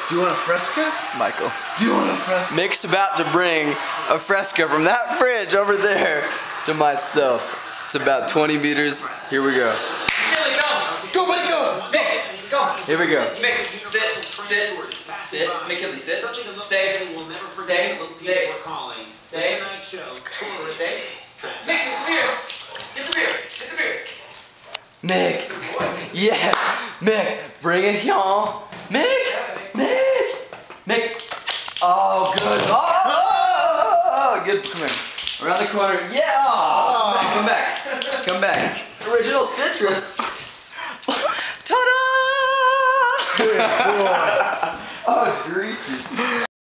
Do you want a Fresca? Michael. Do you want a Fresca? Mick's about to bring a Fresca from that fridge over there to myself. It's about 20 meters. Here we go. Kelly, go! Go, buddy, go! Mick, go! Here we go. Mick, sit. Make him sit. Stay. Stay. Stay. Mick, get the beer. Get the beer. Get the beer. Mick. Yeah. Mick, bring it, y'all. Mick. Mick. Oh, good. Oh, good. Come here. Around the corner. Yeah. Oh. Come back. Come back. Original citrus. Ta-da! Good boy. Oh, it's greasy.